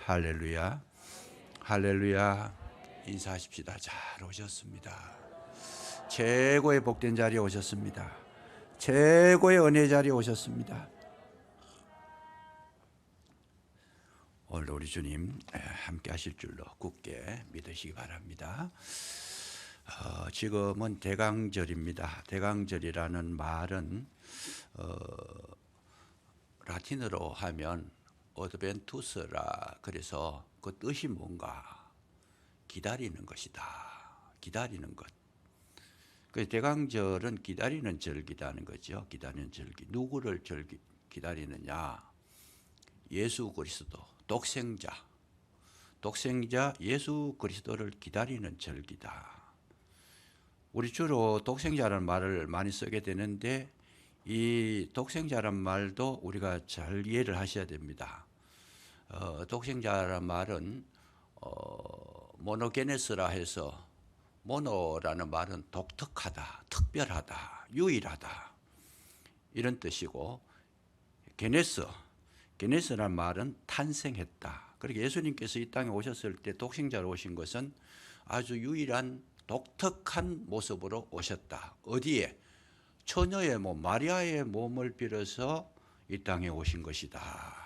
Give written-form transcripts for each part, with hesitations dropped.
할렐루야. 할렐루야. 인사하십시다. 잘 오셨습니다. 최고의 복된 자리에 오셨습니다. 최고의 은혜 자리에 오셨습니다. 오늘 우리 주님 함께 하실 줄로 굳게 믿으시기 바랍니다. 지금은 대강절입니다. 대강절이라는 말은 라틴어로 하면 어드벤투스라, 그래서 그 뜻이 뭔가 기다리는 것이다. 기다리는 것. 그 대강절은 기다리는 절기라는 거죠. 기다리는 절기. 누구를 기다리느냐? 예수 그리스도, 독생자 예수 그리스도를 기다리는 절기다. 우리 주로 독생자라는 말을 많이 쓰게 되는데, 이 독생자란 말도 우리가 잘 이해를 하셔야 됩니다. 독생자란 말은 모노게네스라 해서, 모노라는 말은 독특하다, 특별하다, 유일하다 이런 뜻이고, 게네스란 말은 탄생했다. 그러니까 예수님께서 이 땅에 오셨을 때 독생자로 오신 것은 아주 유일한 독특한 모습으로 오셨다. 어디에? 처녀의 몸, 마리아의 몸을 빌어서 이 땅에 오신 것이다.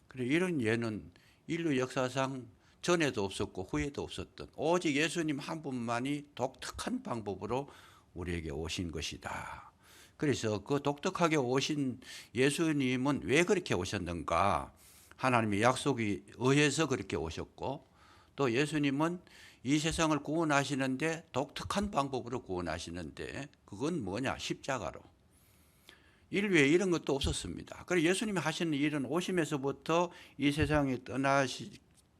그래, 이런 예는 인류 역사상 전에도 없었고 후에도 없었던, 오직 예수님 한 분만이 독특한 방법으로 우리에게 오신 것이다. 그래서 그 독특하게 오신 예수님은 왜 그렇게 오셨는가? 하나님의 약속에 의해서 그렇게 오셨고, 또 예수님은 이 세상을 구원하시는데 독특한 방법으로 구원하시는데, 그건 뭐냐? 십자가로. 인류에 이런 것도 없었습니다. 그래서 예수님이 하시는 일은 오심에서부터 이 세상에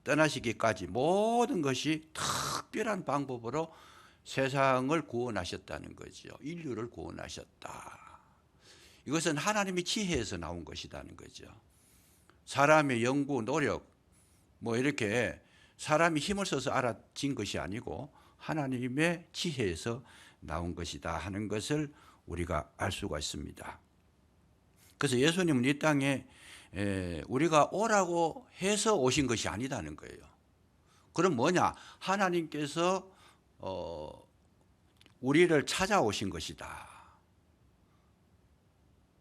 떠나시기까지 모든 것이 특별한 방법으로 세상을 구원하셨다는 거죠. 인류를 구원하셨다. 이것은 하나님의 지혜에서 나온 것이라는 거죠. 사람의 연구, 노력, 이렇게 사람이 힘을 써서 알아진 것이 아니고 하나님의 지혜에서 나온 것이다 하는 것을 우리가 알 수가 있습니다. 그래서 예수님은 이 땅에 우리가 오라고 해서 오신 것이 아니다는 거예요. 그럼 뭐냐? 하나님께서 우리를 찾아오신 것이다.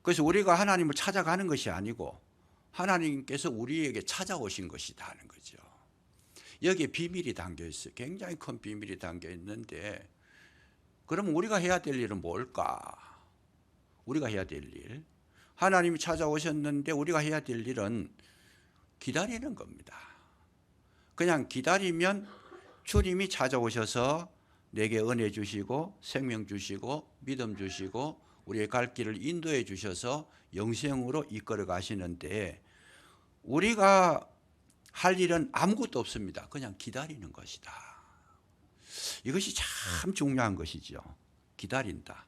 그래서 우리가 하나님을 찾아가는 것이 아니고 하나님께서 우리에게 찾아오신 것이다 하는 거죠. 여기에 비밀이 담겨 있어요. 굉장히 큰 비밀이 담겨 있는데, 그럼 우리가 해야 될 일은 뭘까? 우리가 해야 될 일, 하나님이 찾아오셨는데 우리가 해야 될 일은 기다리는 겁니다. 그냥 기다리면 주님이 찾아오셔서 내게 은혜 주시고 생명 주시고 믿음 주시고 우리의 갈 길을 인도해 주셔서 영생으로 이끌어 가시는데, 우리가 할 일은 아무것도 없습니다. 그냥 기다리는 것이다. 이것이 참 중요한 것이죠. 기다린다.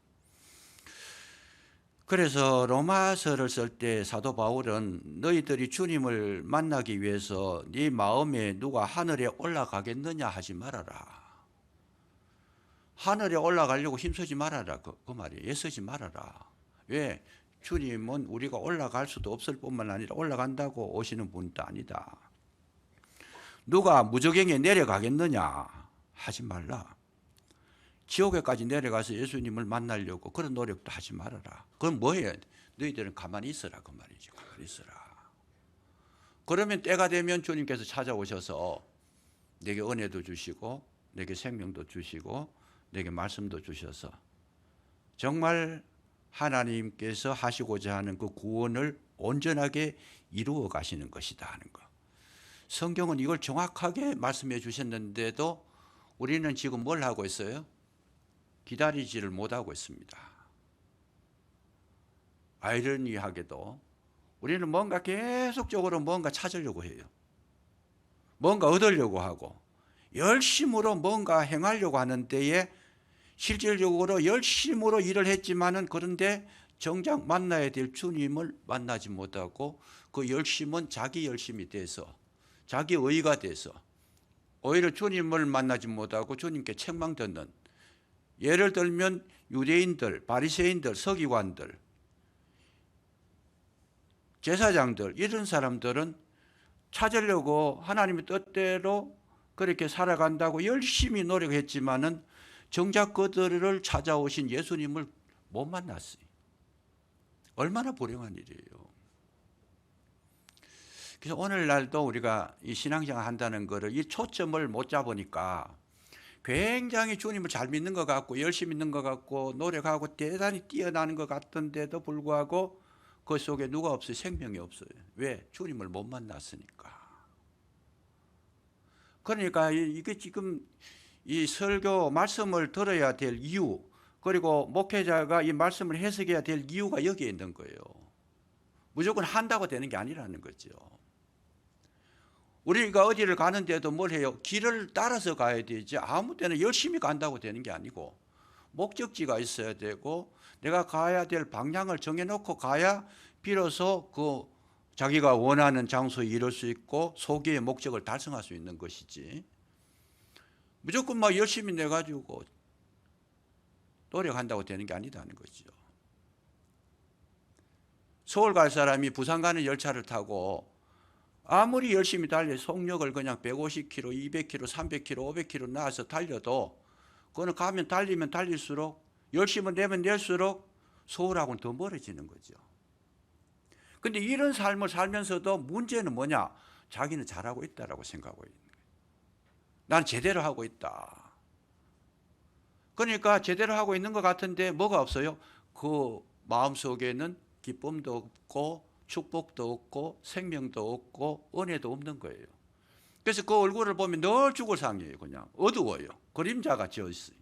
그래서 로마서를 쓸 때 사도 바울은 너희들이 주님을 만나기 위해서 네 마음에 누가 하늘에 올라가겠느냐 하지 말아라. 하늘에 올라가려고 힘쓰지 말아라. 그 말이에요. 애쓰지 말아라. 왜? 주님은 우리가 올라갈 수도 없을 뿐만 아니라 올라간다고 오시는 분도 아니다. 누가 무저갱에 내려가겠느냐 하지 말라. 지옥에까지 내려가서 예수님을 만나려고 그런 노력도 하지 말아라. 그럼 뭐예요? 너희들은 가만히 있어라 그 말이죠. 가만히 있어라. 그러면 때가 되면 주님께서 찾아오셔서 내게 은혜도 주시고 내게 생명도 주시고 내게 말씀도 주셔서 정말 하나님께서 하시고자 하는 그 구원을 온전하게 이루어 가시는 것이다 하는 거. 성경은 이걸 정확하게 말씀해 주셨는데도 우리는 지금 뭘 하고 있어요? 기다리지를 못하고 있습니다. 아이러니하게도 우리는 뭔가 계속적으로 뭔가 찾으려고 해요. 뭔가 얻으려고 하고 열심으로 뭔가 행하려고 하는 데에 실질적으로 열심으로 일을 했지만은, 그런데 정작 만나야 될 주님을 만나지 못하고 그 열심은 자기 열심이 돼서 자기 의가 돼서 오히려 주님을 만나지 못하고 주님께 책망 듣는, 예를 들면 유대인들, 바리새인들, 서기관들, 제사장들, 이런 사람들은 찾으려고 하나님의 뜻대로 그렇게 살아간다고 열심히 노력했지만은 정작 그들을 찾아오신 예수님을 못 만났어요. 얼마나 불행한 일이에요. 그래서 오늘날도 우리가 이 신앙생활 한다는 거를 이 초점을 못 잡으니까 굉장히 주님을 잘 믿는 것 같고 열심히 믿는 것 같고 노력하고 대단히 뛰어나는 것 같던데도 불구하고 그 속에 누가 없어요? 생명이 없어요. 왜? 주님을 못 만났으니까. 그러니까 이게 지금 이 설교 말씀을 들어야 될 이유, 그리고 목회자가 이 말씀을 해석해야 될 이유가 여기에 있는 거예요. 무조건 한다고 되는 게 아니라는 거죠. 우리가 어디를 가는데도 뭘 해요? 길을 따라서 가야 되지 아무 때나 열심히 간다고 되는 게 아니고 목적지가 있어야 되고 내가 가야 될 방향을 정해놓고 가야 비로소 그 자기가 원하는 장소에 이룰 수 있고 소기의 목적을 달성할 수 있는 것이지, 무조건 막 열심히 내가지고 노력한다고 되는 게 아니다는 거죠. 서울 갈 사람이 부산 가는 열차를 타고 아무리 열심히 달려 속력을 그냥 150km, 200km, 300km, 500km 나와서 달려도 그거는 가면 달리면 달릴수록 열심히 내면 낼수록 서울하고는 더 멀어지는 거죠. 그런데 이런 삶을 살면서도 문제는 뭐냐? 자기는 잘하고 있다라고 생각하고 있는 거예요. 난 제대로 하고 있다. 그러니까 제대로 하고 있는 것 같은데 뭐가 없어요? 그 마음속에는 기쁨도 없고 축복도 없고 생명도 없고 은혜도 없는 거예요. 그래서 그 얼굴을 보면 늘 죽을 상이에요. 그냥 어두워요. 그림자가 지어있어요.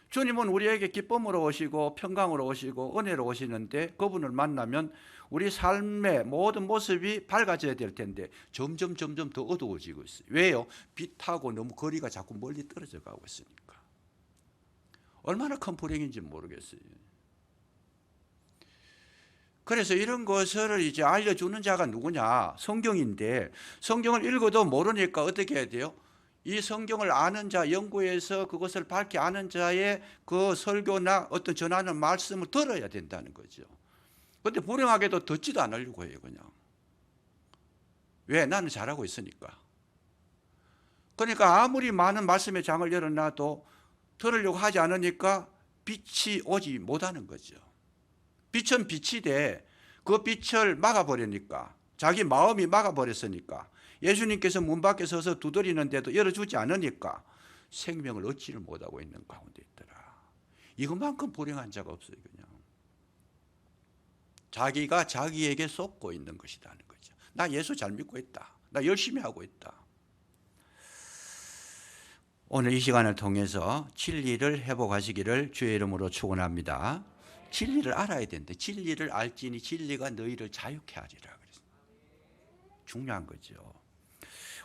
주님은 우리에게 기쁨으로 오시고 평강으로 오시고 은혜로 오시는데 그분을 만나면 우리 삶의 모든 모습이 밝아져야 될 텐데 점점 더 어두워지고 있어요. 왜요? 빛하고 너무 거리가 자꾸 멀리 떨어져 가고 있으니까. 얼마나 큰 불행인지 모르겠어요. 그래서 이런 것을 이제 알려주는 자가 누구냐? 성경인데 성경을 읽어도 모르니까 어떻게 해야 돼요? 이 성경을 아는 자, 연구해서 그것을 밝히 아는 자의 그 설교나 어떤 전하는 말씀을 들어야 된다는 거죠. 그런데 불행하게도 듣지도 않으려고 해요. 그냥. 왜? 나는 잘하고 있으니까. 그러니까 아무리 많은 말씀의 장을 열어놔도 들으려고 하지 않으니까 빛이 오지 못하는 거죠. 빛은 빛이 돼. 그 빛을 막아버리니까, 자기 마음이 막아버렸으니까, 예수님께서 문 밖에 서서 두드리는데도 열어주지 않으니까 생명을 얻지를 못하고 있는 가운데 있더라. 이것만큼 불행한 자가 없어요. 그냥 자기가 자기에게 쏟고 있는 것이라는 거죠. 나 예수 잘 믿고 있다. 나 열심히 하고 있다. 오늘 이 시간을 통해서 진리를 회복하시기를 주의 이름으로 축원합니다. 진리를 알아야 되는데 진리를 알지니 진리가 너희를 자유케 하리라. 그랬어요. 중요한 거죠.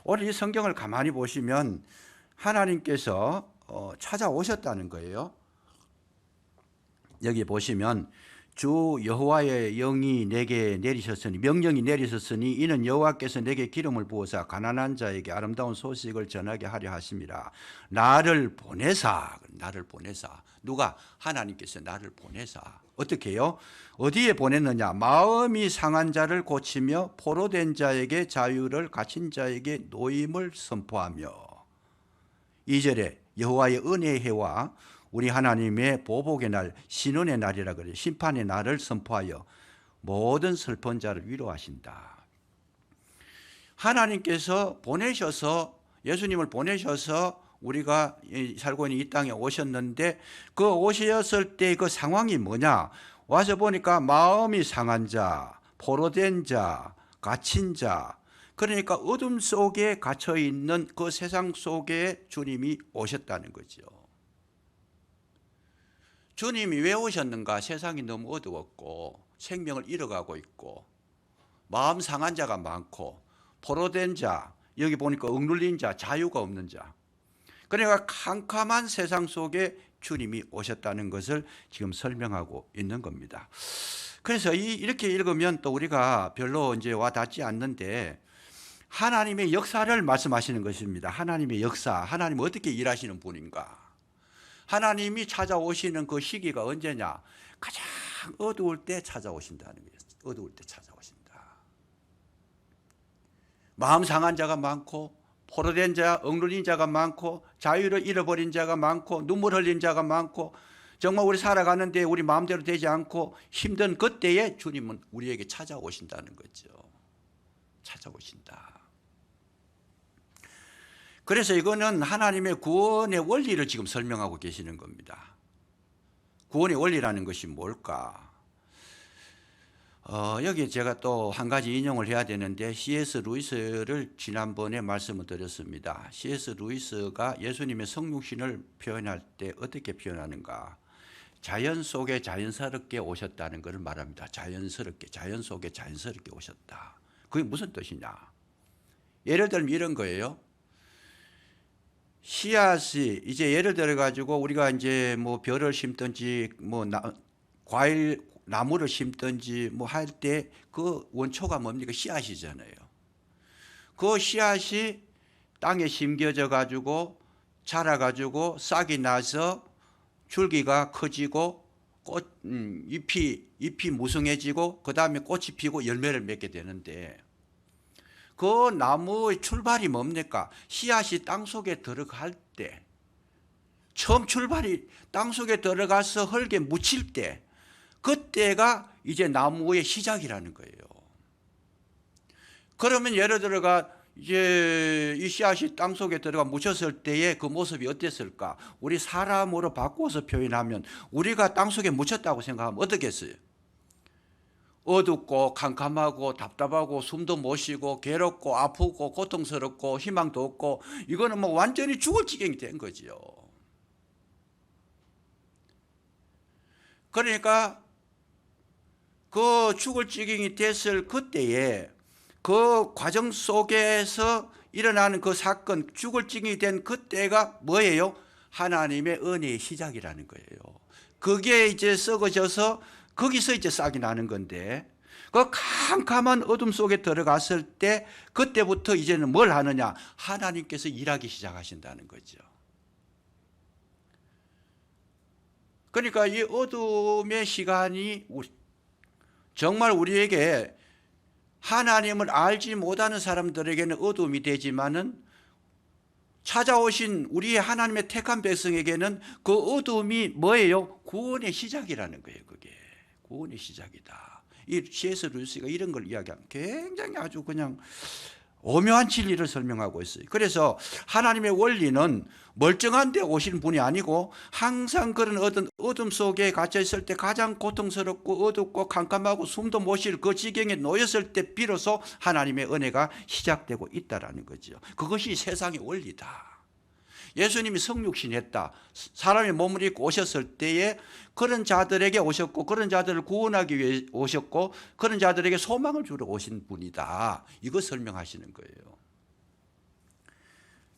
오늘 이 성경을 가만히 보시면 하나님께서 찾아오셨다는 거예요. 여기 보시면 주 여호와의 영이 내게 내리셨으니, 명령이 내리셨으니 이는 여호와께서 내게 기름을 부어서 가난한 자에게 아름다운 소식을 전하게 하려 하심이라. 나를 보내사. 누가? 하나님께서 나를 보내사. 어떻게 해요? 어디에 보냈느냐? 마음이 상한 자를 고치며 포로된 자에게 자유를, 갇힌 자에게 노임을 선포하며. 2절에 여호와의 은혜의 해와 우리 하나님의 보복의 날, 신원의 날이라 그래요. 심판의 날을 선포하여 모든 슬픈 자를 위로하신다. 하나님께서 보내셔서, 예수님을 보내셔서 우리가 살고 있는 이 땅에 오셨는데 그 오셨을 때 그 상황이 뭐냐? 와서 보니까 마음이 상한 자, 포로된 자, 갇힌 자, 그러니까 어둠 속에 갇혀 있는 그 세상 속에 주님이 오셨다는 거죠. 주님이 왜 오셨는가? 세상이 너무 어두웠고 생명을 잃어가고 있고 마음 상한 자가 많고 포로된 자, 여기 보니까 억눌린 자, 자유가 없는 자, 그러니까 캄캄한 세상 속에 주님이 오셨다는 것을 지금 설명하고 있는 겁니다. 그래서 이렇게 읽으면 또 우리가 별로 이제 와 닿지 않는데 하나님의 역사를 말씀하시는 것입니다. 하나님의 역사, 하나님은 어떻게 일하시는 분인가? 하나님이 찾아오시는 그 시기가 언제냐? 가장 어두울 때 찾아오신다는 거예요. 어두울 때 찾아오신다. 마음 상한 자가 많고 포로된 자, 억눌린 자가 많고 자유를 잃어버린 자가 많고 눈물 흘린 자가 많고 정말 우리 살아가는데 우리 마음대로 되지 않고 힘든 그때에 주님은 우리에게 찾아오신다는 거죠. 찾아오신다. 그래서 이거는 하나님의 구원의 원리를 지금 설명하고 계시는 겁니다. 구원의 원리라는 것이 뭘까? 여기 제가 또 한 가지 인용을 해야 되는데 C.S. 루이스를 지난번에 말씀을 드렸습니다. C.S. 루이스가 예수님의 성육신을 표현할 때 어떻게 표현하는가? 자연 속에 자연스럽게 오셨다는 것을 말합니다. 자연스럽게, 자연 속에 자연스럽게 오셨다. 그게 무슨 뜻이냐? 예를 들면 이런 거예요. 씨앗이 이제 예를 들어 가지고 우리가 이제 뭐 벼를 심든지 뭐 과일 나무를 심든지 뭐 할 때 그 원초가 뭡니까? 씨앗이잖아요. 그 씨앗이 땅에 심겨져 가지고 자라 가지고 싹이 나서 줄기가 커지고 잎이 무성해지고 그 다음에 꽃이 피고 열매를 맺게 되는데 그 나무의 출발이 뭡니까? 씨앗이 땅속에 들어갈 때 처음 출발이 땅속에 들어가서 흙에 묻힐 때 그때가 이제 나무의 시작이라는 거예요. 그러면 예를 들어가 이제 이 씨앗이 땅속에 들어가 묻혔을 때의 그 모습이 어땠을까? 우리 사람으로 바꿔서 표현하면 우리가 땅속에 묻혔다고 생각하면 어떻겠어요? 어둡고 캄캄하고 답답하고 숨도 못 쉬고 괴롭고 아프고 고통스럽고 희망도 없고 이거는 뭐 완전히 죽을 지경이 된 거지요. 그러니까 그 죽을 지경이 됐을 그때에 그 과정 속에서 일어나는 그 사건, 죽을 지경이 된 그때가 뭐예요? 하나님의 은혜의 시작이라는 거예요. 그게 이제 썩어져서 거기서 이제 싹이 나는 건데 그 캄캄한 어둠 속에 들어갔을 때 그때부터 이제는 뭘 하느냐? 하나님께서 일하기 시작하신다는 거죠. 그러니까 이 어둠의 시간이 정말 우리에게 하나님을 알지 못하는 사람들에게는 어둠이 되지만은 찾아오신 우리의 하나님의 택한 백성에게는 그 어둠이 뭐예요? 구원의 시작이라는 거예요. 그게 구원의 시작이다. 이 C.S. 루이스가 이런 걸 이야기하면 굉장히 아주 그냥 오묘한 진리를 설명하고 있어요. 그래서 하나님의 원리는 멀쩡한 데 오신 분이 아니고 항상 그런 어둠 속에 갇혀 있을 때 가장 고통스럽고 어둡고 캄캄하고 숨도 못 쉴 그 지경에 놓였을 때 비로소 하나님의 은혜가 시작되고 있다라는 거죠. 그것이 세상의 원리다. 예수님이 성육신했다. 사람의 몸을 입고 오셨을 때에 그런 자들에게 오셨고 그런 자들을 구원하기 위해 오셨고 그런 자들에게 소망을 주러 오신 분이다. 이거 설명하시는 거예요.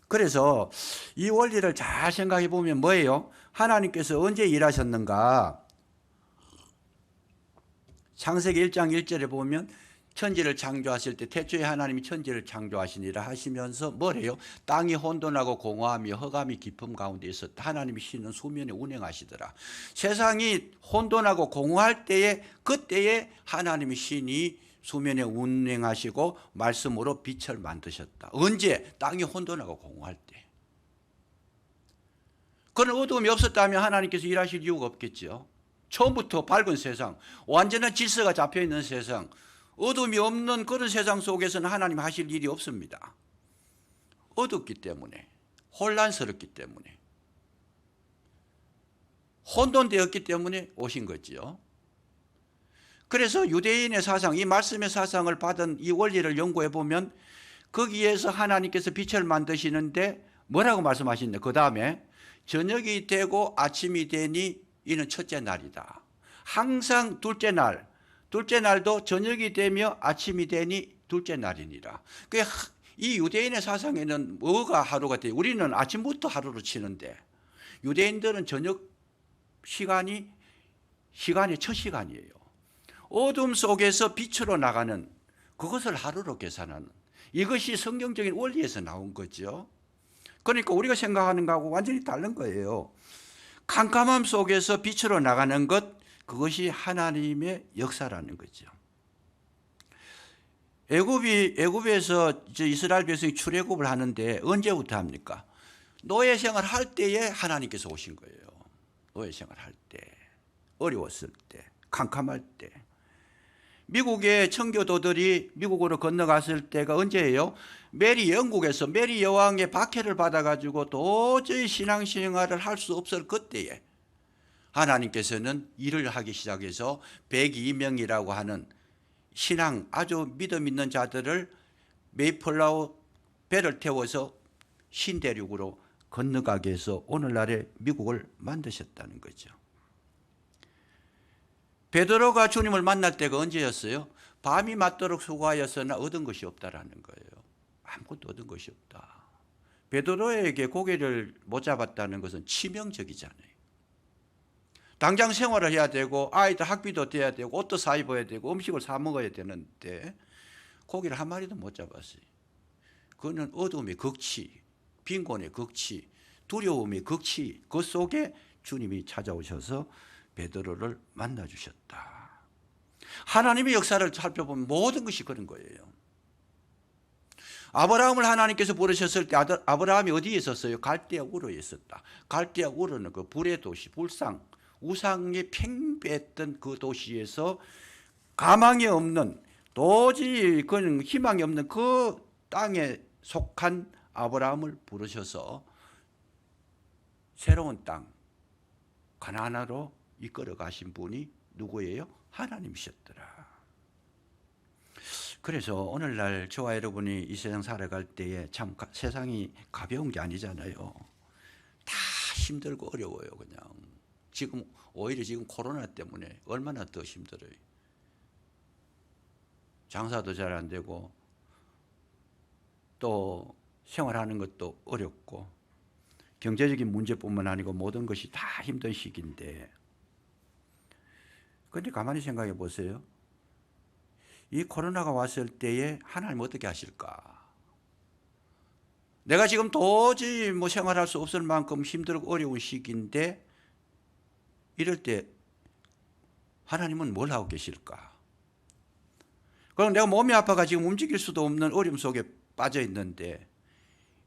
그래서 이 원리를 잘 생각해 보면 뭐예요? 하나님께서 언제 일하셨는가? 창세기 1장 1절에 보면 천지를 창조하실 때 태초에 하나님이 천지를 창조하시니라 하시면서 뭐래요? 땅이 혼돈하고 공허하며 흑암이 깊음 가운데 있었다. 하나님이 쉬는 수면에 운행하시더라. 세상이 혼돈하고 공허할 때에 그때에 하나님이 신이 수면에 운행하시고 말씀으로 빛을 만드셨다. 언제? 땅이 혼돈하고 공허할 때. 그런 어두움이 없었다면 하나님께서 일하실 이유가 없겠죠. 처음부터 밝은 세상, 완전한 질서가 잡혀있는 세상, 어둠이 없는 그런 세상 속에서는 하나님 하실 일이 없습니다. 어둡기 때문에, 혼란스럽기 때문에, 혼돈되었기 때문에 오신 거지요. 그래서 유대인의 사상, 이 말씀의 사상을 받은 이 원리를 연구해 보면 거기에서 하나님께서 빛을 만드시는데 뭐라고 말씀하시는데 그 다음에 저녁이 되고 아침이 되니 이는 첫째 날이다. 항상 둘째 날도 저녁이 되며 아침이 되니 둘째 날이니라. 이 유대인의 사상에는 뭐가 하루가 돼요? 우리는 아침부터 하루로 치는데 유대인들은 저녁 시간이 첫 시간이에요. 어둠 속에서 빛으로 나가는 그것을 하루로 계산하는 이것이 성경적인 원리에서 나온 거죠. 그러니까 우리가 생각하는 거하고 완전히 다른 거예요. 캄캄함 속에서 빛으로 나가는 것 그것이 하나님의 역사라는 거죠. 애굽에서 이스라엘 백성이 출애굽을 하는데 언제부터 합니까? 노예 생활 할 때에 하나님께서 오신 거예요. 노예 생활 할 때, 어려웠을 때, 캄캄할 때. 미국의 청교도들이 미국으로 건너갔을 때가 언제예요? 영국에서 메리 여왕의 박해를 받아가지고 도저히 신앙생활을 할 수 없을 그때에 하나님께서는 일을 하기 시작해서 102명이라고 하는 신앙 아주 믿음 있는 자들을 메이플라워 배를 태워서 신대륙으로 건너가게 해서 오늘날의 미국을 만드셨다는 거죠. 베드로가 주님을 만날 때가 언제였어요? 밤이 맞도록 수고하였으나 얻은 것이 없다라는 거예요. 아무것도 얻은 것이 없다. 베드로에게 고개를 못 잡았다는 것은 치명적이잖아요. 당장 생활을 해야 되고 아이들 학비도 돼야 되고 옷도 사 입어야 되고 음식을 사 먹어야 되는데 고기를 한 마리도 못 잡았어요. 그거는 어둠의 극치, 빈곤의 극치, 두려움의 극치, 그 속에 주님이 찾아오셔서 베드로를 만나주셨다. 하나님의 역사를 살펴보면 모든 것이 그런 거예요. 아브라함을 하나님께서 부르셨을 때 아브라함이 어디에 있었어요? 갈대아 우르에 있었다. 갈대아 우르는 그 불의 도시, 불상, 우상에 팽배했던 그 도시에서 가망이 없는, 도저히 그런 희망이 없는 그 땅에 속한 아브라함을 부르셔서 새로운 땅 가나안으로 이끌어 가신 분이 누구예요? 하나님이셨더라. 그래서 오늘날 저와 여러분이 이 세상 살아갈 때에 참 세상이 가벼운 게 아니잖아요. 다 힘들고 어려워요. 그냥 지금 오히려 지금 코로나 때문에 얼마나 더 힘들어요. 장사도 잘 안 되고 또 생활하는 것도 어렵고 경제적인 문제뿐만 아니고 모든 것이 다 힘든 시기인데, 그런데 가만히 생각해 보세요. 이 코로나가 왔을 때에 하나님 어떻게 하실까? 내가 지금 도저히 생활할 수 없을 만큼 힘들고 어려운 시기인데 이럴 때 하나님은 뭘 하고 계실까? 그럼 내가 몸이 아파가 지금 움직일 수도 없는 어려움 속에 빠져 있는데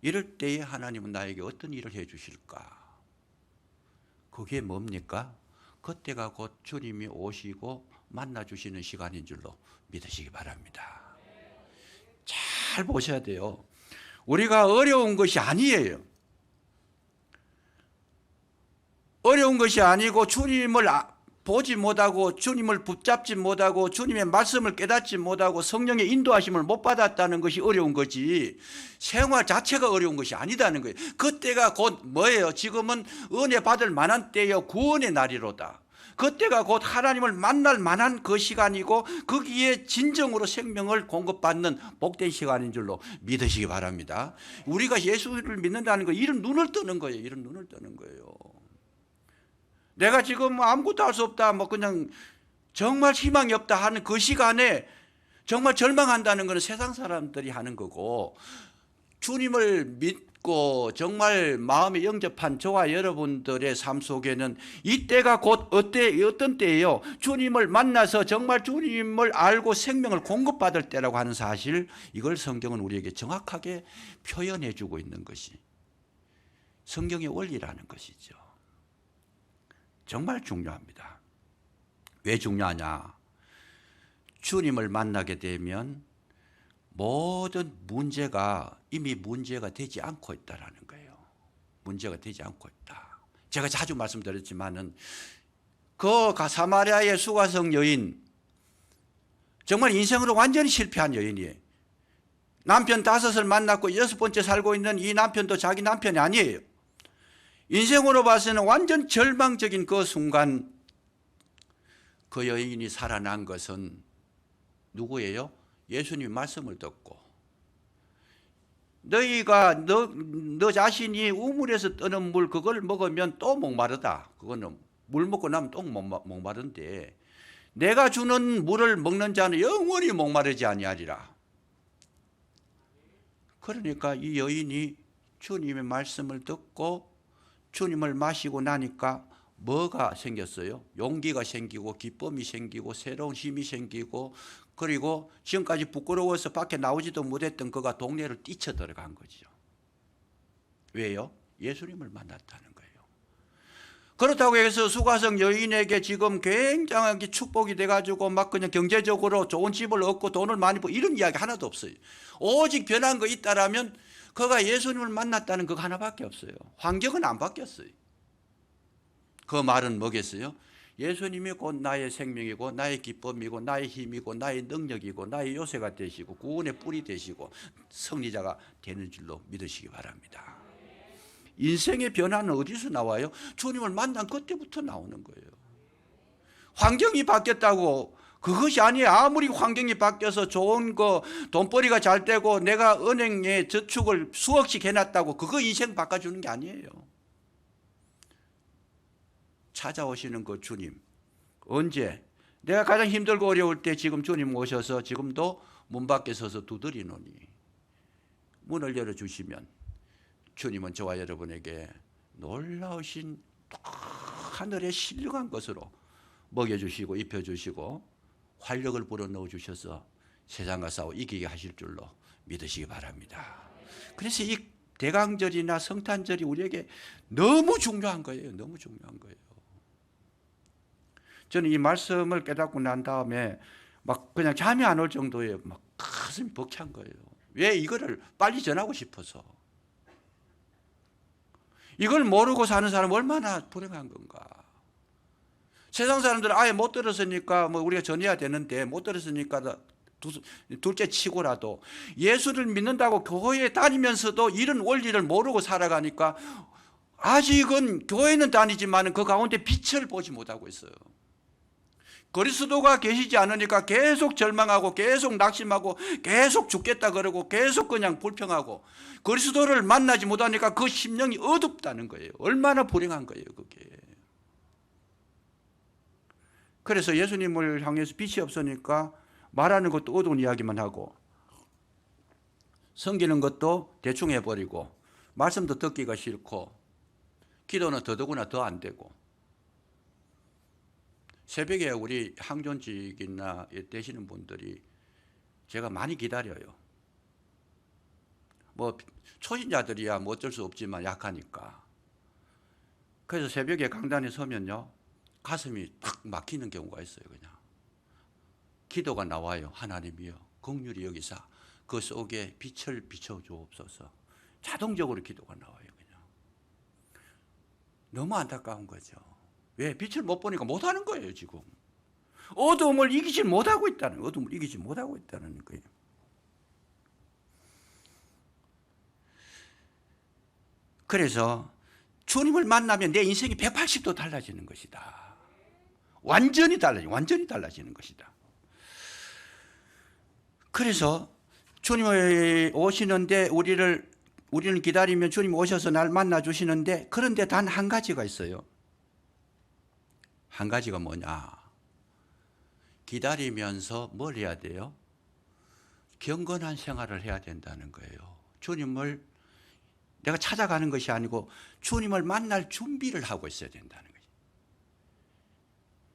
이럴 때에 하나님은 나에게 어떤 일을 해 주실까? 그게 뭡니까? 그때가 곧 주님이 오시고 만나 주시는 시간인 줄로 믿으시기 바랍니다. 잘 보셔야 돼요. 우리가 어려운 것이 아니에요. 어려운 것이 아니고 주님을 보지 못하고 주님을 붙잡지 못하고 주님의 말씀을 깨닫지 못하고 성령의 인도하심을 못 받았다는 것이 어려운 거지, 생활 자체가 어려운 것이 아니다는 거예요. 그때가 곧 뭐예요? 지금은 은혜 받을 만한 때요, 구원의 날이로다. 그때가 곧 하나님을 만날 만한 그 시간이고 거기에 진정으로 생명을 공급받는 복된 시간인 줄로 믿으시기 바랍니다. 우리가 예수를 믿는다는 거 이런 눈을 뜨는 거예요. 이런 눈을 뜨는 거예요. 내가 지금 아무것도 할 수 없다, 그냥 정말 희망이 없다 하는 그 시간에 정말 절망한다는 것은 세상 사람들이 하는 거고, 주님을 믿고 정말 마음에 영접한 저와 여러분들의 삶 속에는 이때가 곧 어떤 때예요? 주님을 만나서 정말 주님을 알고 생명을 공급받을 때라고 하는 사실, 이걸 성경은 우리에게 정확하게 표현해 주고 있는 것이 성경의 원리라는 것이죠. 정말 중요합니다. 왜 중요하냐? 주님을 만나게 되면 모든 문제가 이미 문제가 되지 않고 있다라는 거예요. 문제가 되지 않고 있다. 제가 자주 말씀드렸지만은 그 사마리아의 수가성 여인, 정말 인생으로 완전히 실패한 여인이에요. 남편 5을 만났고 6번째 살고 있는 이 남편도 자기 남편이 아니에요. 인생으로 봐서는 완전 절망적인 그 순간 그 여인이 살아난 것은 누구예요? 예수님의 말씀을 듣고, 너희가 너 자신이 우물에서 뜨는 물 그걸 먹으면 또 목마르다. 그거는 물 먹고 나면 또 목마른데 내가 주는 물을 먹는 자는 영원히 목마르지 아니하리라. 그러니까 이 여인이 주님의 말씀을 듣고 주님을 마시고 나니까 뭐가 생겼어요? 용기가 생기고 기쁨이 생기고 새로운 힘이 생기고 그리고 지금까지 부끄러워서 밖에 나오지도 못했던 그가 동네를 뛰쳐 들어간 거죠. 왜요? 예수님을 만났다는 거예요. 그렇다고 해서 수가성 여인에게 지금 굉장하게 축복이 돼가지고 막 그냥 경제적으로 좋은 집을 얻고 돈을 많이 벌고 이런 이야기 하나도 없어요. 오직 변한 거 있다라면 그가 예수님을 만났다는 그거 하나밖에 없어요. 환경은 안 바뀌었어요. 그 말은 뭐겠어요? 예수님이 곧 나의 생명이고 나의 기쁨이고 나의 힘이고 나의 능력이고 나의 요새가 되시고 구원의 뿔이 되시고 승리자가 되는 줄로 믿으시기 바랍니다. 인생의 변화는 어디서 나와요? 주님을 만난 그때부터 나오는 거예요. 환경이 바뀌었다고 그것이 아니에요. 아무리 환경이 바뀌어서 좋은 거 돈벌이가 잘 되고 내가 은행에 저축을 수억씩 해놨다고 그거 인생 바꿔주는 게 아니에요. 찾아오시는 그 주님 언제 내가 가장 힘들고 어려울 때 지금 주님 오셔서 지금도 문 밖에 서서 두드리노니 문을 열어주시면 주님은 저와 여러분에게 놀라우신 하늘의 신령한 것으로 먹여주시고 입혀주시고 활력을 불어넣어 주셔서 세상과 싸워 이기게 하실 줄로 믿으시기 바랍니다. 그래서 이 대강절이나 성탄절이 우리에게 너무 중요한 거예요. 너무 중요한 거예요. 저는 이 말씀을 깨닫고 난 다음에 막 그냥 잠이 안 올 정도의 막 가슴이 벅찬 거예요. 왜? 이거를 빨리 전하고 싶어서. 이걸 모르고 사는 사람 얼마나 불행한 건가. 세상 사람들은 아예 못 들었으니까 뭐 우리가 전해야 되는데 못 들었으니까 둘째 치고라도 예수를 믿는다고 교회에 다니면서도 이런 원리를 모르고 살아가니까 아직은 교회는 다니지만 그 가운데 빛을 보지 못하고 있어요. 그리스도가 계시지 않으니까 계속 절망하고 계속 낙심하고 계속 죽겠다 그러고 계속 그냥 불평하고 그리스도를 만나지 못하니까 그 심령이 어둡다는 거예요. 얼마나 불행한 거예요 그게. 그래서 예수님을 향해서 빛이 없으니까 말하는 것도 어두운 이야기만 하고 섬기는 것도 대충 해버리고 말씀도 듣기가 싫고 기도는 더더구나 더 안 되고 새벽에 우리 항존직이나 되시는 분들이 제가 많이 기다려요. 뭐 초신자들이야 뭐 어쩔 수 없지만 약하니까. 그래서 새벽에 강단에 서면요 가슴이 탁 막히는 경우가 있어요. 그냥 기도가 나와요. 하나님이여 긍휼히 여기사 그 속에 빛을 비춰주옵소서. 자동적으로 기도가 나와요. 그냥 너무 안타까운 거죠. 왜? 빛을 못 보니까 못하는 거예요. 지금 어둠을 이기지 못하고 있다는 거예요. 어둠을 이기지 못하고 있다는 거예요. 그래서 주님을 만나면 내 인생이 180도 달라지는 것이다. 완전히 달라지는 것이다. 그래서 주님이 오시는데 우리는 기다리면 주님 오셔서 날 만나 주시는데 그런데 단 한 가지가 있어요. 한 가지가 뭐냐? 기다리면서 뭘 해야 돼요? 경건한 생활을 해야 된다는 거예요. 주님을 내가 찾아가는 것이 아니고 주님을 만날 준비를 하고 있어야 된다는 거예요.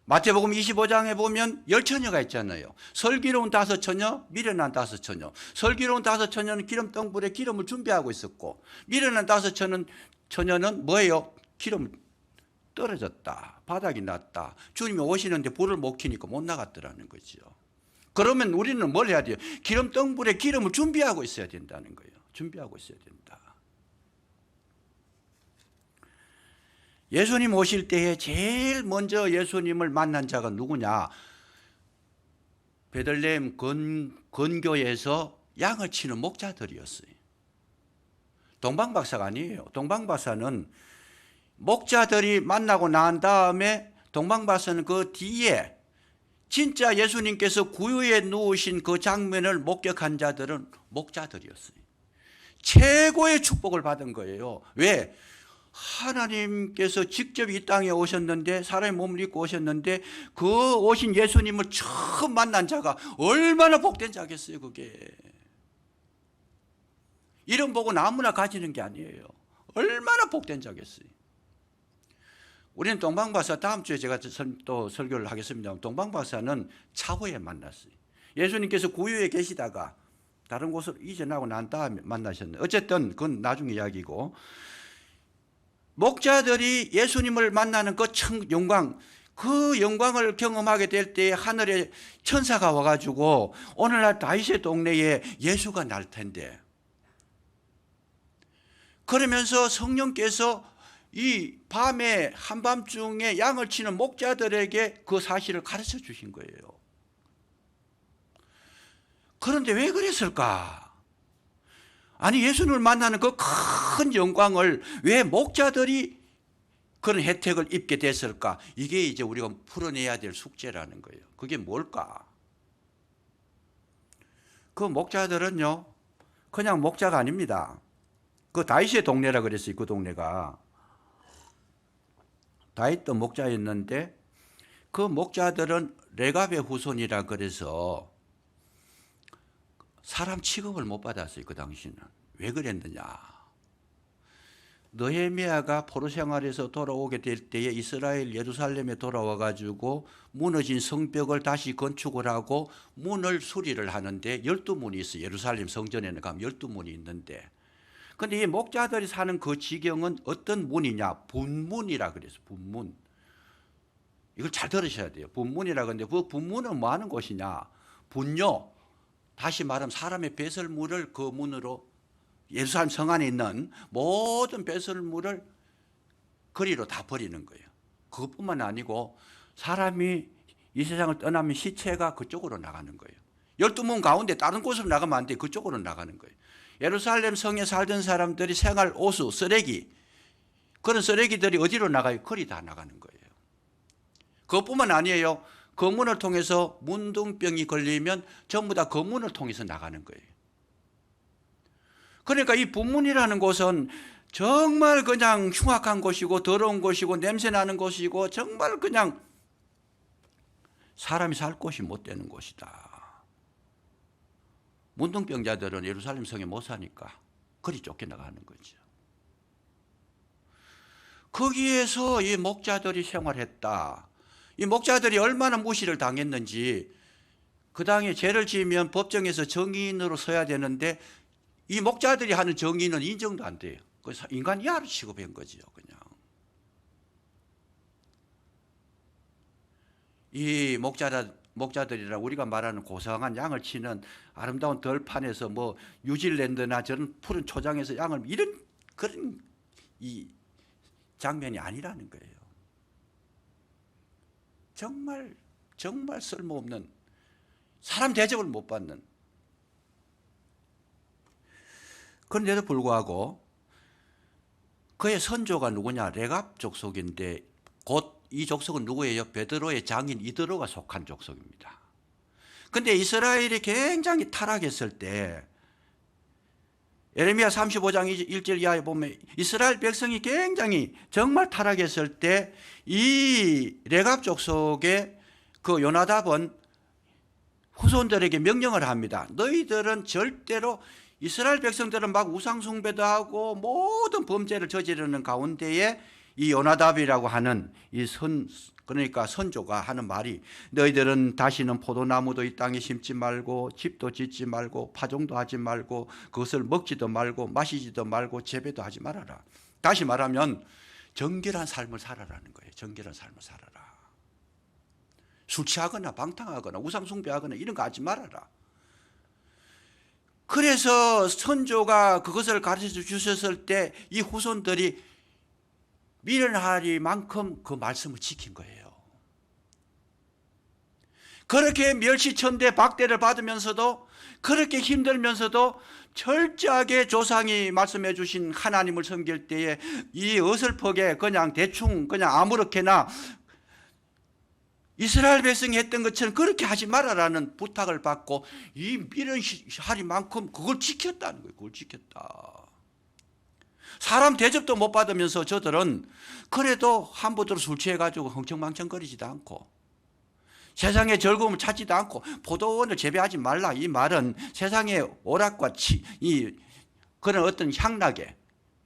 마태복음 25장에 보면 10처녀가 있잖아요. 슬기로운 5처녀, 미련한 5처녀. 슬기로운 5처녀는 기름덩불에 기름을 준비하고 있었고 미련한 5처녀는 뭐예요? 기름 떨어졌다. 바닥이 났다. 주님이 오시는데 불을 못 켜니까 못 나갔더라는 거죠. 그러면 우리는 뭘 해야 돼요? 기름덩불에 기름을 준비하고 있어야 된다는 거예요. 준비하고 있어야 된다. 예수님 오실 때에 제일 먼저 예수님을 만난 자가 누구냐? 베들레헴 근교에서 양을 치는 목자들이었어요. 동방박사가 아니에요. 동방박사는 목자들이 만나고 난 다음에 동방박사는 그 뒤에 진짜 예수님께서 구유에 누우신 그 장면을 목격한 자들은 목자들이었어요. 최고의 축복을 받은 거예요. 왜? 하나님께서 직접 이 땅에 오셨는데 사람의 몸을 입고 오셨는데 그 오신 예수님을 처음 만난 자가 얼마나 복된 자겠어요. 그게 이름 보고 아무나 가지는 게 아니에요. 얼마나 복된 자겠어요. 우리는 동방박사 다음 주에 제가 또 설교를 하겠습니다. 동방박사는 차후에 만났어요. 예수님께서 구유에 계시다가 다른 곳으로 이전하고 난 다음에 만나셨네요. 어쨌든 그건 나중 이야기고, 목자들이 예수님을 만나는 그 영광, 그 영광을 경험하게 될 때 하늘에 천사가 와가지고 오늘날 다윗의 동네에 예수가 날 텐데, 그러면서 성령께서 이 밤에 한밤중에 양을 치는 목자들에게 그 사실을 가르쳐 주신 거예요. 그런데 왜 그랬을까? 아니, 예수님을 만나는 그 큰 영광을 왜 목자들이 그런 혜택을 입게 됐을까? 이게 이제 우리가 풀어내야 될 숙제라는 거예요. 그게 뭘까? 그 목자들은요, 그냥 목자가 아닙니다. 그 다윗의 동네라 그랬어요. 그 동네가 다윗도 목자였는데, 그 목자들은 레갑의 후손이라 그래서 사람 취급을 못 받았어요. 그 당시는. 왜 그랬느냐? 느헤미야가 포로 생활에서 돌아오게 될 때에 이스라엘 예루살렘에 돌아와 가지고 무너진 성벽을 다시 건축을 하고 문을 수리를 하는데 12문이 있어요. 예루살렘 성전에는 가면 12문이 있는데, 근데 이 목자들이 사는 그 지경은 어떤 문이냐? 분문이라 그래서 분문. 이걸 잘 들으셔야 돼요. 분문이라 그러는데 그 분문은 뭐 하는 곳이냐? 분뇨. 다시 말하면 사람의 배설물을 그 문으로, 예루살렘 성 안에 있는 모든 배설물을 거리로 다 버리는 거예요. 그것뿐만 아니고 사람이 이 세상을 떠나면 시체가 그쪽으로 나가는 거예요. 12문 가운데 다른 곳으로 나가면 안 돼. 그쪽으로 나가는 거예요. 예루살렘 성에 살던 사람들이 생활 오수, 쓰레기, 그런 쓰레기들이 어디로 나가요? 거리 다 나가는 거예요. 그것뿐만 아니에요. 그 문을 통해서 문둥병이 걸리면 전부 다 그 문을 통해서 나가는 거예요. 그러니까 이 분문이라는 곳은 정말 그냥 흉악한 곳이고 더러운 곳이고 냄새나는 곳이고 정말 그냥 사람이 살 곳이 못 되는 곳이다. 문둥병자들은 예루살렘 성에 못 사니까 거리 쫓겨나가는 거죠. 거기에서 이 목자들이 생활했다. 이 목자들이 얼마나 무시를 당했는지, 그 당에 죄를 지으면 법정에서 정의인으로 서야 되는데 이 목자들이 하는 정의는 인정도 안 돼요. 그래서 인간 이하로 취급한 거죠. 그냥 이 목자들이라 우리가 말하는 고상한 양을 치는 아름다운 들판에서 뭐 뉴질랜드나 저런 푸른 초장에서 양을, 이런 그런 이 장면이 아니라는 거예요. 정말 쓸모없는, 사람 대접을 못 받는. 그런데도 불구하고 그의 선조가 누구냐? 레갑 족속인데, 곧 이 족속은 누구예요? 베드로의 장인 이드로가 속한 족속입니다. 그런데 이스라엘이 굉장히 타락했을 때, 예레미야 35장 1절 이하에 보면 이스라엘 백성이 굉장히 정말 타락했을 때 이 레갑 족속의 그 요나답은 후손들에게 명령을 합니다. 너희들은 절대로, 이스라엘 백성들은 막 우상숭배도 하고 모든 범죄를 저지르는 가운데에 이 요나답이라고 하는 이 그러니까 선조가 하는 말이, 너희들은 다시는 포도나무도 이 땅에 심지 말고 집도 짓지 말고 파종도 하지 말고 그것을 먹지도 말고 마시지도 말고 재배도 하지 말아라. 다시 말하면 정결한 삶을 살아라는 거예요. 정결한 삶을 살아라. 술 취하거나 방탕하거나 우상숭배하거나 이런 거 하지 말아라. 그래서 선조가 그것을 가르쳐 주셨을 때 이 후손들이 미련하리만큼 그 말씀을 지킨 거예요. 그렇게 멸시천대 박대를 받으면서도, 그렇게 힘들면서도 철저하게 조상이 말씀해 주신 하나님을 섬길 때에 이 어설프게 그냥 대충 그냥 아무렇게나 이스라엘 백성이 했던 것처럼 그렇게 하지 말아라는 부탁을 받고 이 미련하리만큼 그걸 지켰다는 거예요. 그걸 지켰다. 사람 대접도 못 받으면서 저들은 그래도 한부대로 술 취해가지고 흥청망청거리지도 않고 세상의 즐거움을 찾지도 않고 포도원을 재배하지 말라, 이 말은 세상의 오락과 이 그런 어떤 향락에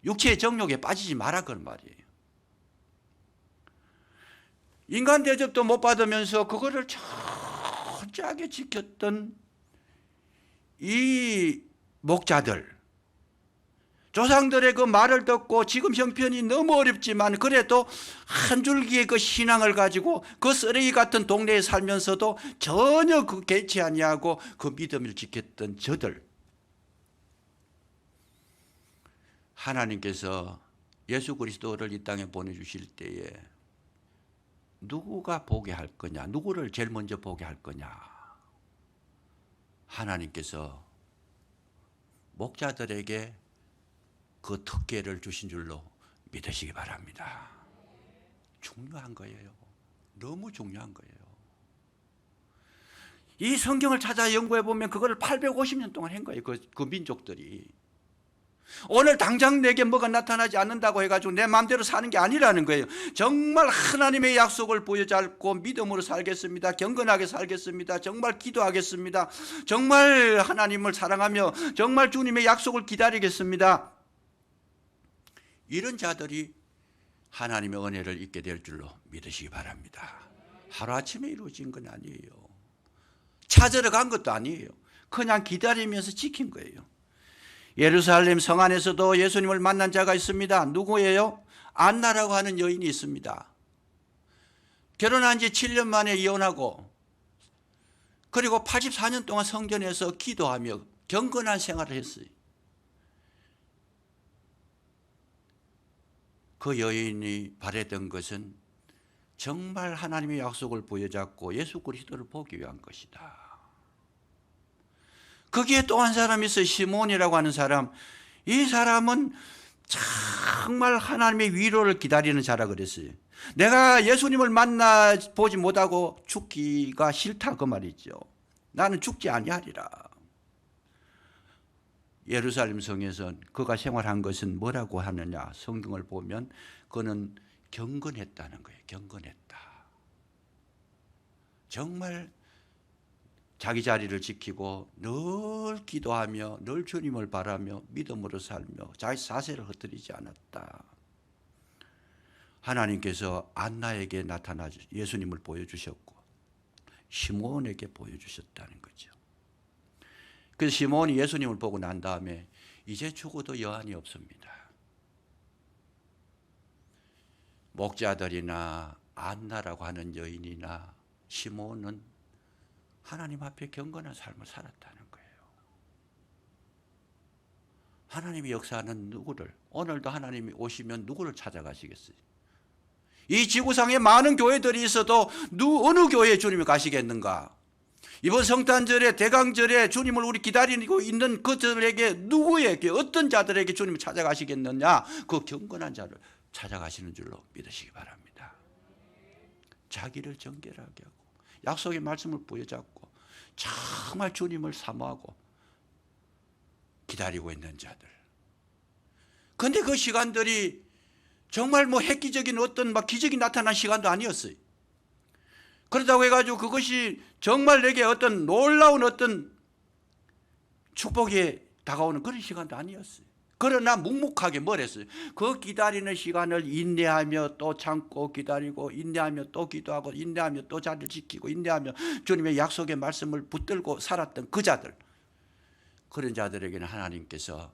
육체의 정욕에 빠지지 마라, 그런 말이에요. 인간 대접도 못 받으면서 그거를 철저하게 지켰던 이 목자들, 조상들의 그 말을 듣고 지금 형편이 너무 어렵지만 그래도 한 줄기의 그 신앙을 가지고 그 쓰레기 같은 동네에 살면서도 전혀 그 개치 아니하고 그 믿음을 지켰던 저들, 하나님께서 예수 그리스도를 이 땅에 보내주실 때에 누구가 보게 할 거냐, 누구를 제일 먼저 보게 할 거냐, 하나님께서 목자들에게 그 특권을 주신 줄로 믿으시기 바랍니다. 중요한 거예요. 너무 중요한 거예요. 이 성경을 찾아 연구해 보면 그거를 850년 동안 한 거예요. 그 민족들이. 오늘 당장 내게 뭐가 나타나지 않는다고 해가지고 내 마음대로 사는 게 아니라는 거예요. 정말 하나님의 약속을 부여잡고 믿음으로 살겠습니다. 경건하게 살겠습니다. 정말 기도하겠습니다. 정말 하나님을 사랑하며 정말 주님의 약속을 기다리겠습니다. 이런 자들이 하나님의 은혜를 잊게 될 줄로 믿으시기 바랍니다. 하루아침에 이루어진 건 아니에요. 찾으러 간 것도 아니에요. 그냥 기다리면서 지킨 거예요. 예루살렘 성 안에서도 예수님을 만난 자가 있습니다. 누구예요? 안나라고 하는 여인이 있습니다. 결혼한 지 7년 만에 이혼하고 그리고 84년 동안 성전에서 기도하며 경건한 생활을 했어요. 그 여인이 바랬던 것은 정말 하나님의 약속을 부여잡고 예수 그리스도를 보기 위한 것이다. 거기에 또 한 사람이 있어요. 시몬이라고 하는 사람. 이 사람은 정말 하나님의 위로를 기다리는 자라 그랬어요. 내가 예수님을 만나보지 못하고 죽기가 싫다 그 말이죠. 나는 죽지 아니하리라. 예루살렘 성에서 그가 생활한 것은 뭐라고 하느냐, 성경을 보면 그는 경건했다는 거예요. 경건했다. 정말 자기 자리를 지키고 늘 기도하며 늘 주님을 바라며 믿음으로 살며 자기 사세를 흩뜨리지 않았다. 하나님께서 안나에게 나타나 예수님을 보여주셨고 시몬에게 보여주셨다는 거죠. 그래서 시몬이 예수님을 보고 난 다음에 이제 죽어도 여한이 없습니다. 목자들이나 안나라고 하는 여인이나 시몬은 하나님 앞에 경건한 삶을 살았다는 거예요. 하나님의 역사는 누구를, 오늘도 하나님이 오시면 누구를 찾아가시겠어요? 이 지구상에 많은 교회들이 있어도 어느 교회에 주님이 가시겠는가? 이번 성탄절에 대강절에 주님을 우리 기다리고 있는 그들에게 누구에게 어떤 자들에게 주님이 찾아가시겠느냐? 그 경건한 자를 찾아가시는 줄로 믿으시기 바랍니다. 자기를 정결하게 하고 약속의 말씀을 부여잡고 정말 주님을 사모하고 기다리고 있는 자들. 그런데 그 시간들이 정말 뭐 획기적인 어떤 막 기적이 나타난 시간도 아니었어요. 그렇다고 해가지고 그것이 정말 내게 어떤 놀라운 어떤 축복이 다가오는 그런 시간도 아니었어요. 그러나 묵묵하게 뭘 했어요? 그 기다리는 시간을 인내하며 또 참고 기다리고 인내하며 또 기도하고 인내하며 또 자리를 지키고 인내하며 주님의 약속의 말씀을 붙들고 살았던 그 자들, 그런 자들에게는 하나님께서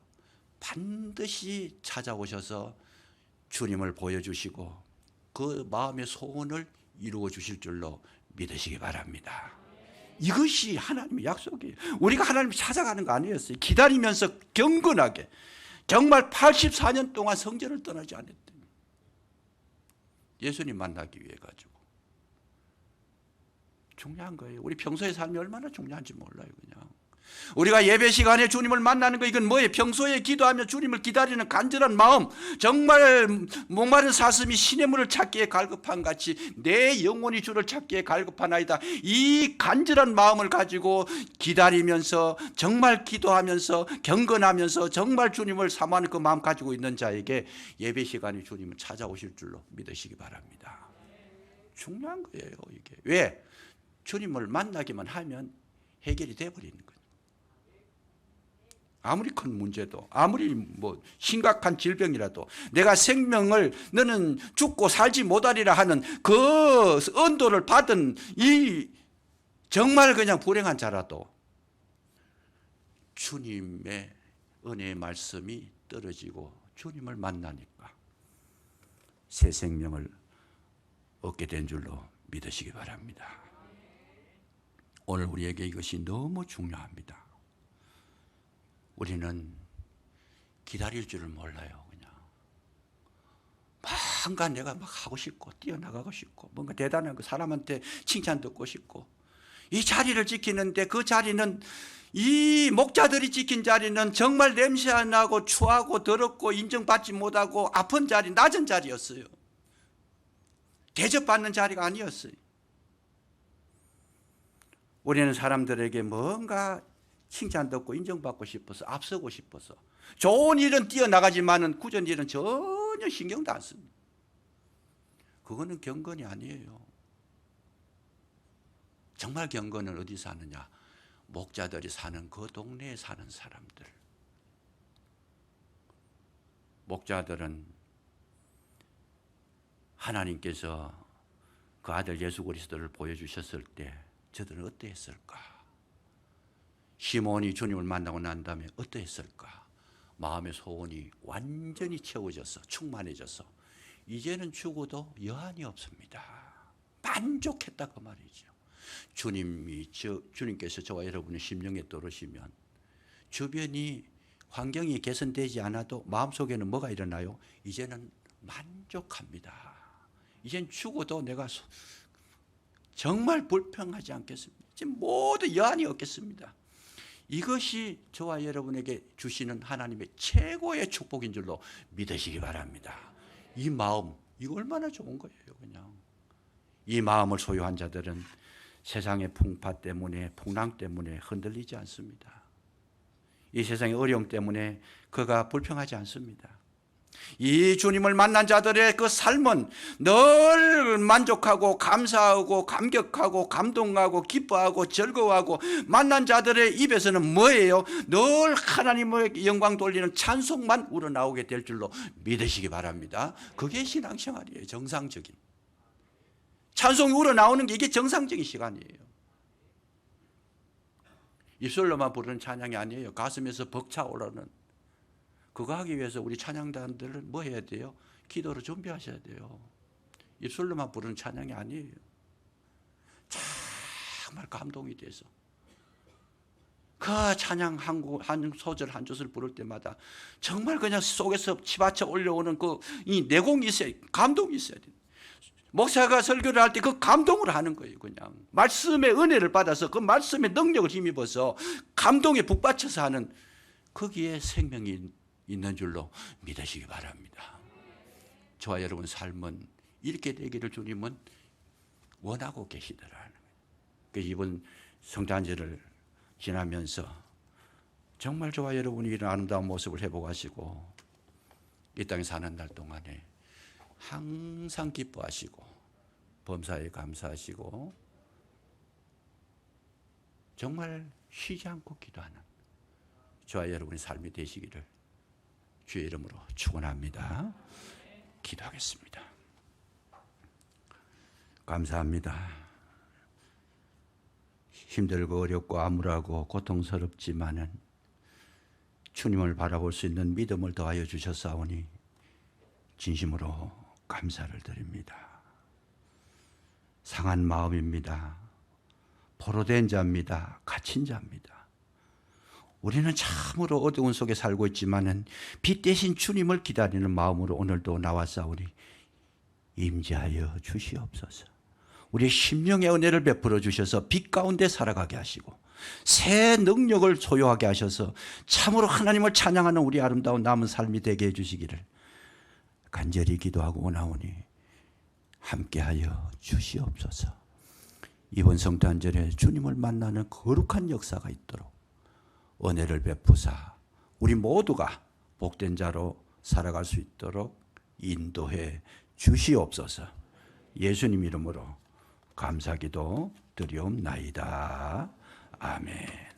반드시 찾아오셔서 주님을 보여주시고 그 마음의 소원을 이루어 주실 줄로 믿으시기 바랍니다. 이것이 하나님의 약속이에요. 우리가 하나님을 찾아가는 거 아니었어요. 기다리면서 경건하게 정말 84년 동안 성전을 떠나지 않았대요. 예수님 만나기 위해 가지고. 중요한 거예요. 우리 평소의 삶이 얼마나 중요한지 몰라요. 그냥 우리가 예배 시간에 주님을 만나는 거, 이건 뭐예요? 평소에 기도하며 주님을 기다리는 간절한 마음, 정말 목마른 사슴이 시냇물을 찾기에 갈급한 같이 내 영혼이 주를 찾기에 갈급하나이다. 이 간절한 마음을 가지고 기다리면서 정말 기도하면서 경건하면서 정말 주님을 사모하는 그 마음 가지고 있는 자에게 예배 시간에 주님을 찾아오실 줄로 믿으시기 바랍니다. 중요한 거예요. 이게 왜? 주님을 만나기만 하면 해결이 돼버리는 거예요. 아무리 큰 문제도, 아무리 뭐 심각한 질병이라도 내가 생명을 너는 죽고 살지 못하리라 하는 그 언도를 받은 이 정말 그냥 불행한 자라도 주님의 은혜의 말씀이 떨어지고 주님을 만나니까 새 생명을 얻게 된 줄로 믿으시기 바랍니다. 오늘 우리에게 이것이 너무 중요합니다. 우리는 기다릴 줄을 몰라요. 그냥 뭔가 내가 막 하고 싶고 뛰어나가고 싶고 뭔가 대단한 그 사람한테 칭찬 듣고 싶고 이 자리를 지키는데 그 자리는 이 목자들이 지킨 자리는 정말 냄새 안 나고 추하고 더럽고 인정받지 못하고 아픈 자리, 낮은 자리였어요. 대접받는 자리가 아니었어요. 우리는 사람들에게 뭔가 칭찬 듣고 인정받고 싶어서 앞서고 싶어서 좋은 일은 뛰어나가지만은 굳은 일은 전혀 신경도 안 씁니다. 그거는 경건이 아니에요. 정말 경건은 어디서 하느냐? 목자들이 사는 그 동네에 사는 사람들. 목자들은 하나님께서 그 아들 예수 그리스도를 보여주셨을 때 저들은 어떠했을까? 시몬이 주님을 만나고 난 다음에 어떠했을까? 마음의 소원이 완전히 채워져서 충만해져서 이제는 죽어도 여한이 없습니다. 만족했다 그 말이죠. 주님께서 저와 여러분의 심령에 떨어지면 주변이 환경이 개선되지 않아도 마음속에는 뭐가 일어나요? 이제는 만족합니다. 이젠 죽어도 내가 정말 불평하지 않겠습니다. 이제 모두 여한이 없겠습니다. 이것이 저와 여러분에게 주시는 하나님의 최고의 축복인 줄로 믿으시기 바랍니다. 이 마음, 이거 얼마나 좋은 거예요. 그냥 이 마음을 소유한 자들은 세상의 풍파 때문에, 풍랑 때문에 흔들리지 않습니다. 이 세상의 어려움 때문에 그가 불평하지 않습니다. 이 주님을 만난 자들의 그 삶은 늘 만족하고 감사하고 감격하고 감동하고 기뻐하고 즐거워하고, 만난 자들의 입에서는 뭐예요? 늘 하나님의 영광 돌리는 찬송만 우러나오게 될 줄로 믿으시기 바랍니다. 그게 신앙생활이에요. 정상적인 찬송이 우러나오는 게 이게 정상적인 시간이에요. 입술로만 부르는 찬양이 아니에요. 가슴에서 벅차오르는. 그거 하기 위해서 우리 찬양단들은 뭐 해야 돼요? 기도로 준비하셔야 돼요. 입술로만 부르는 찬양이 아니에요. 정말 감동이 돼서 그 찬양 한 소절 한 젖을 부를 때마다 정말 그냥 속에서 치받쳐 올려오는 이 내공이 있어야, 감동이 있어야 돼요. 목사가 설교를 할 때 그 감동을 하는 거예요. 그냥 말씀의 은혜를 받아서 그 말씀의 능력을 힘입어서 감동에 북받쳐서 하는, 거기에 생명이 있는 줄로 믿으시기 바랍니다. 저와 여러분 삶은 이렇게 되기를 주님은 원하고 계시더라는 거예요. 이번 성탄절을 지나면서 정말 저와 여러분이 이런 아름다운 모습을 회복하시고 이 땅에 사는 날 동안에 항상 기뻐하시고 범사에 감사하시고 정말 쉬지 않고 기도하는 저와 여러분의 삶이 되시기를 주의 이름으로 축원합니다. 기도하겠습니다. 감사합니다. 힘들고 어렵고 암울하고 고통스럽지만은 주님을 바라볼 수 있는 믿음을 더하여 주셨사오니 진심으로 감사를 드립니다. 상한 마음입니다. 포로된 자입니다. 갇힌 자입니다. 우리는 참으로 어두운 속에 살고 있지만은 빛 대신 주님을 기다리는 마음으로 오늘도 나왔사오니 임재하여 주시옵소서. 우리의 심령의 은혜를 베풀어 주셔서 빛 가운데 살아가게 하시고 새 능력을 소유하게 하셔서 참으로 하나님을 찬양하는 우리 아름다운 남은 삶이 되게 해주시기를 간절히 기도하고 원하오니 함께하여 주시옵소서. 이번 성탄절에 주님을 만나는 거룩한 역사가 있도록 은혜를 베푸사 우리 모두가 복된 자로 살아갈 수 있도록 인도해 주시옵소서. 예수님 이름으로 감사기도 드리옵나이다. 아멘.